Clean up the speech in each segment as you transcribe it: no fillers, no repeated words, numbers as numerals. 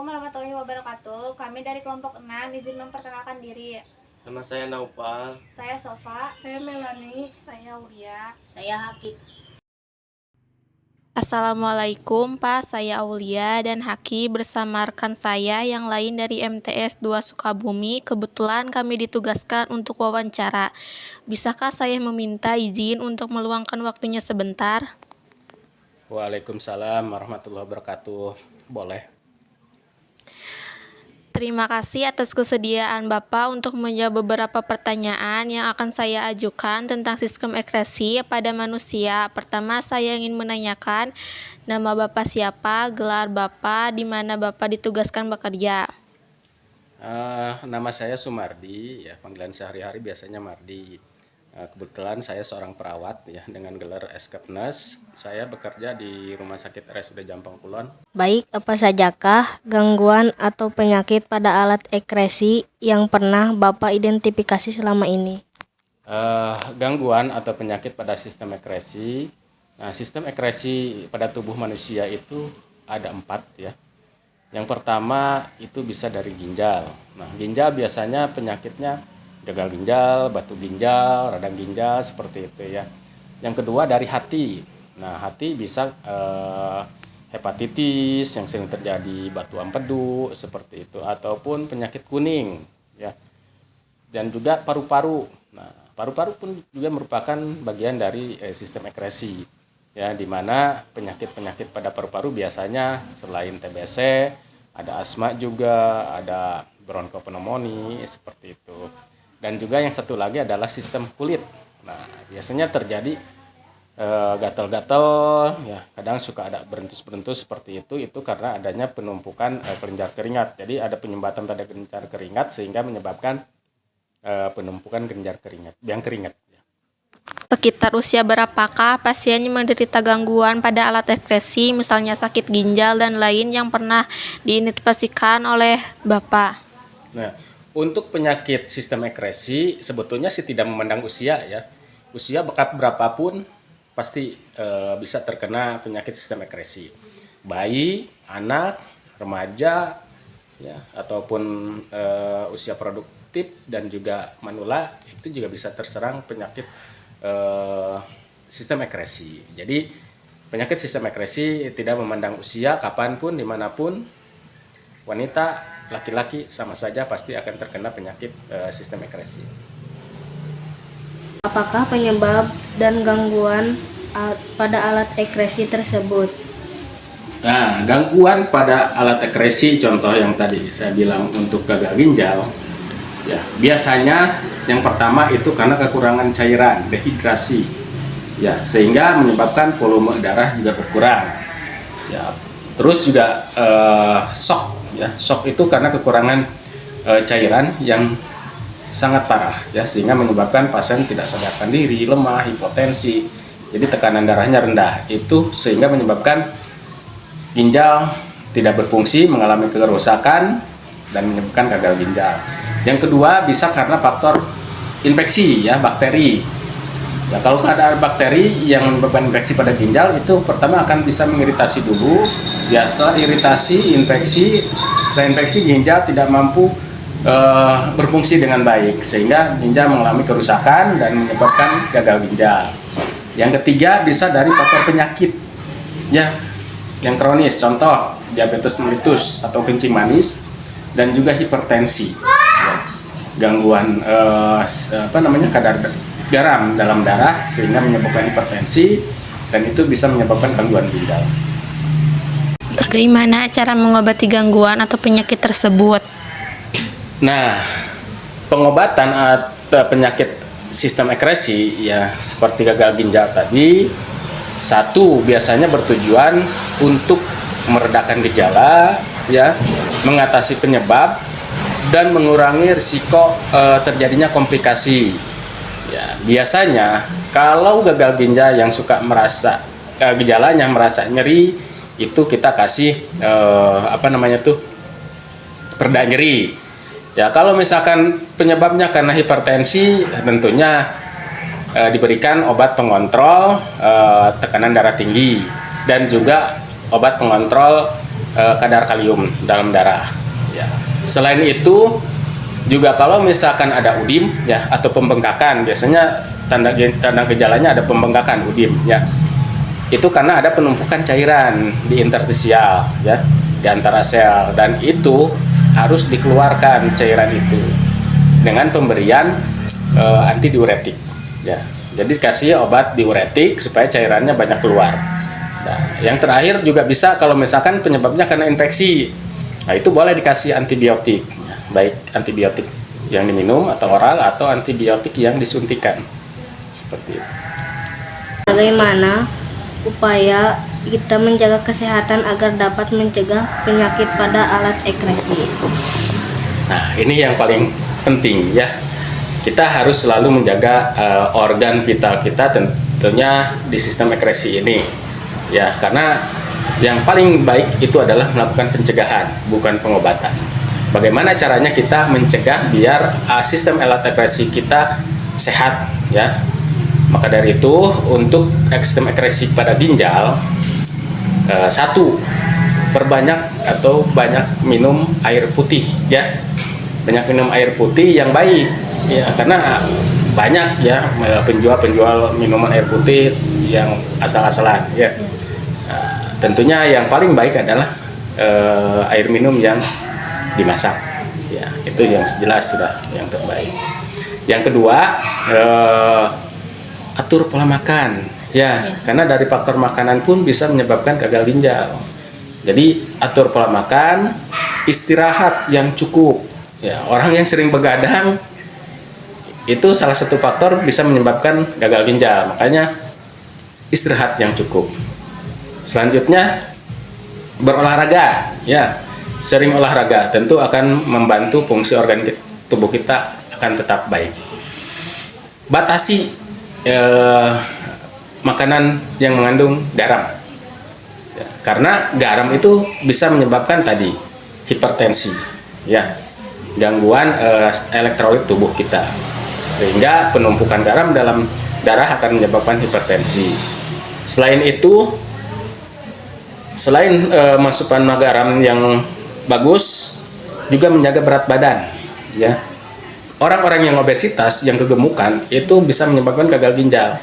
Assalamualaikum warahmatullahi wabarakatuh. Kami dari kelompok 6 izin memperkenalkan diri. Nama saya Naupal. Saya Sofa. Saya Melani. Saya Aulia. Saya Haki. Assalamualaikum Pak, saya Aulia dan Haki bersama rekan saya yang lain dari MTS 2 Sukabumi. Kebetulan kami ditugaskan untuk wawancara. Bisakah saya meminta izin untuk meluangkan waktunya sebentar? Waalaikumsalam warahmatullahi wabarakatuh. Boleh. Terima kasih atas kesediaan Bapak untuk menjawab beberapa pertanyaan yang akan saya ajukan tentang sistem ekskresi pada manusia. Pertama, saya ingin menanyakan nama Bapak siapa, gelar Bapak, di mana Bapak ditugaskan bekerja. Nama saya Sumardi, ya panggilan sehari-hari biasanya Mardi. Kebetulan saya seorang perawat ya dengan gelar Eskepnes. Saya bekerja di Rumah Sakit RSUD Jampang Kulon. Baik, apa sajakah gangguan atau penyakit pada alat ekskresi yang pernah Bapak identifikasi selama ini? Gangguan atau penyakit pada sistem ekskresi. Nah, sistem ekskresi pada tubuh manusia itu ada 4 ya. Yang pertama itu bisa dari ginjal. Nah, ginjal biasanya penyakitnya gagal ginjal, batu ginjal, radang ginjal seperti itu ya. Yang kedua dari hati. Nah, hati bisa hepatitis yang sering terjadi batu empedu seperti itu ataupun penyakit kuning ya. Dan juga paru-paru. Nah, paru-paru pun juga merupakan bagian dari sistem ekskresi ya, di mana penyakit-penyakit pada paru-paru biasanya selain TBC ada asma juga, ada bronkopneumonia seperti itu. Dan juga yang satu lagi adalah sistem kulit. Nah, biasanya terjadi gatal-gatal, ya kadang suka ada berentus-berentus seperti itu karena adanya penumpukan kelenjar keringat. Jadi ada penyumbatan pada kelenjar keringat sehingga menyebabkan penumpukan kelenjar keringat, biang keringat. Sekitar usia berapakah pasien yang menderita gangguan pada alat ekskresi, misalnya sakit ginjal dan lain yang pernah diidentifikasikan oleh Bapak? Nah, untuk penyakit sistem ekskresi sebetulnya sih tidak memandang usia ya. Usia berapapun pasti bisa terkena penyakit sistem ekskresi. Bayi, anak, remaja, ya ataupun usia produktif dan juga manula itu juga bisa terserang penyakit sistem ekskresi. Jadi penyakit sistem ekskresi tidak memandang usia, kapanpun, dimanapun, wanita, laki-laki sama saja pasti akan terkena penyakit sistem ekskresi. Apakah penyebab dan gangguan pada alat ekskresi tersebut? Nah, gangguan pada alat ekskresi contoh yang tadi saya bilang untuk gagal ginjal, ya biasanya yang pertama itu karena kekurangan cairan, dehidrasi, ya sehingga menyebabkan volume darah juga berkurang. Ya, terus juga shock. Ya, shock itu karena kekurangan cairan yang sangat parah ya sehingga menyebabkan pasien tidak sadarkan diri, lemah, hipotensi. Jadi tekanan darahnya rendah. Itu sehingga menyebabkan ginjal tidak berfungsi, mengalami kerusakan dan menyebabkan gagal ginjal. Yang kedua bisa karena faktor infeksi ya, bakteri. Ya, kalau ada bakteri yang menyebabkan infeksi pada ginjal itu pertama akan bisa mengiritasi dulu. Ya, setelah iritasi, infeksi, setelah infeksi ginjal tidak mampu berfungsi dengan baik sehingga ginjal mengalami kerusakan dan menyebabkan gagal ginjal. Yang ketiga bisa dari faktor penyakit ya yang kronis, contoh diabetes mellitus atau kencing manis dan juga hipertensi. Ya, gangguan kadar garam dalam darah sehingga menyebabkan hipertensi dan itu bisa menyebabkan gangguan ginjal. Bagaimana cara mengobati gangguan atau penyakit tersebut? Nah, pengobatan atau penyakit sistem ekskresi ya seperti gagal ginjal tadi, satu biasanya bertujuan untuk meredakan gejala, ya, mengatasi penyebab dan mengurangi risiko terjadinya komplikasi. Ya, biasanya kalau gagal ginjal yang suka merasa gejalanya merasa nyeri, itu kita kasih pereda nyeri. Ya, kalau misalkan penyebabnya karena hipertensi, tentunya diberikan obat pengontrol tekanan darah tinggi dan juga obat pengontrol kadar kalium dalam darah. Ya. Selain itu juga kalau misalkan ada udim ya atau pembengkakan, biasanya tanda gejalanya ada pembengkakan udim ya. Itu karena ada penumpukan cairan di interstisial ya di antara sel, dan itu harus dikeluarkan cairan itu dengan pemberian antidiuretik ya. Jadi kasih obat diuretik supaya cairannya banyak keluar. Nah, yang terakhir juga bisa kalau misalkan penyebabnya karena infeksi. Nah, itu boleh dikasih antibiotik. Baik antibiotik yang diminum atau oral atau antibiotik yang disuntikan. Seperti itu. Bagaimana upaya kita menjaga kesehatan agar dapat mencegah penyakit pada alat ekresi? Nah, ini yang paling penting ya. Kita harus selalu menjaga organ vital kita, tentunya di sistem ekresi ini. Ya, karena yang paling baik itu adalah melakukan pencegahan, bukan pengobatan. Bagaimana caranya kita mencegah biar sistem alat ekresi kita sehat ya? Maka dari itu untuk sistem ekresi pada ginjal, satu, perbanyak atau banyak minum air putih ya. Banyak minum air putih yang baik ya, karena banyak ya penjual minuman air putih yang asal-asalan ya. Tentunya yang paling baik adalah air minum yang dimasak ya, itu yang jelas sudah yang terbaik. Yang kedua, atur pola makan ya, karena dari faktor makanan pun bisa menyebabkan gagal ginjal. Jadi atur pola makan, istirahat yang cukup ya. Orang yang sering begadang itu salah satu faktor bisa menyebabkan gagal ginjal, makanya istirahat yang cukup. Selanjutnya berolahraga ya, sering olahraga tentu akan membantu fungsi organ tubuh kita akan tetap baik. Batasi makanan yang mengandung garam ya, karena garam itu bisa menyebabkan tadi hipertensi ya, gangguan elektrolit tubuh kita, sehingga penumpukan garam dalam darah akan menyebabkan hipertensi. Selain itu, selain masukan garam yang bagus, juga menjaga berat badan ya. Orang-orang yang obesitas, yang kegemukan itu bisa menyebabkan gagal ginjal.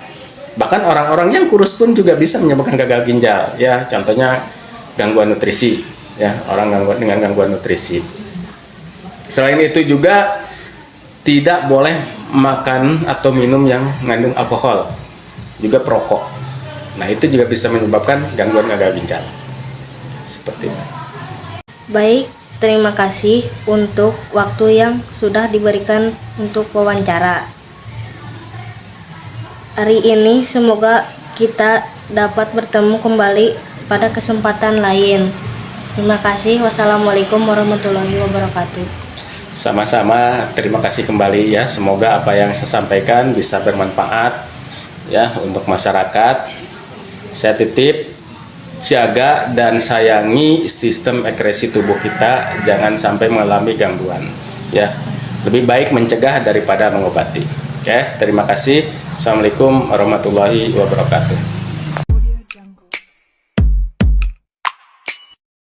Bahkan orang-orang yang kurus pun juga bisa menyebabkan gagal ginjal ya. Contohnya gangguan nutrisi ya, orang dengan gangguan nutrisi. Selain itu juga tidak boleh makan atau minum yang mengandung alkohol, juga perokok. Nah, itu juga bisa menyebabkan gangguan gagal ginjal. Seperti itu. Baik, terima kasih untuk waktu yang sudah diberikan untuk wawancara. Hari ini semoga kita dapat bertemu kembali pada kesempatan lain. Terima kasih. Wassalamualaikum warahmatullahi wabarakatuh. Sama-sama, terima kasih kembali ya. Semoga apa yang saya sampaikan bisa bermanfaat ya untuk masyarakat. Saya titip jaga dan sayangi sistem ekresi tubuh kita, jangan sampai mengalami gangguan ya. Lebih baik mencegah daripada mengobati. Oke, terima kasih. Assalamualaikum warahmatullahi wabarakatuh.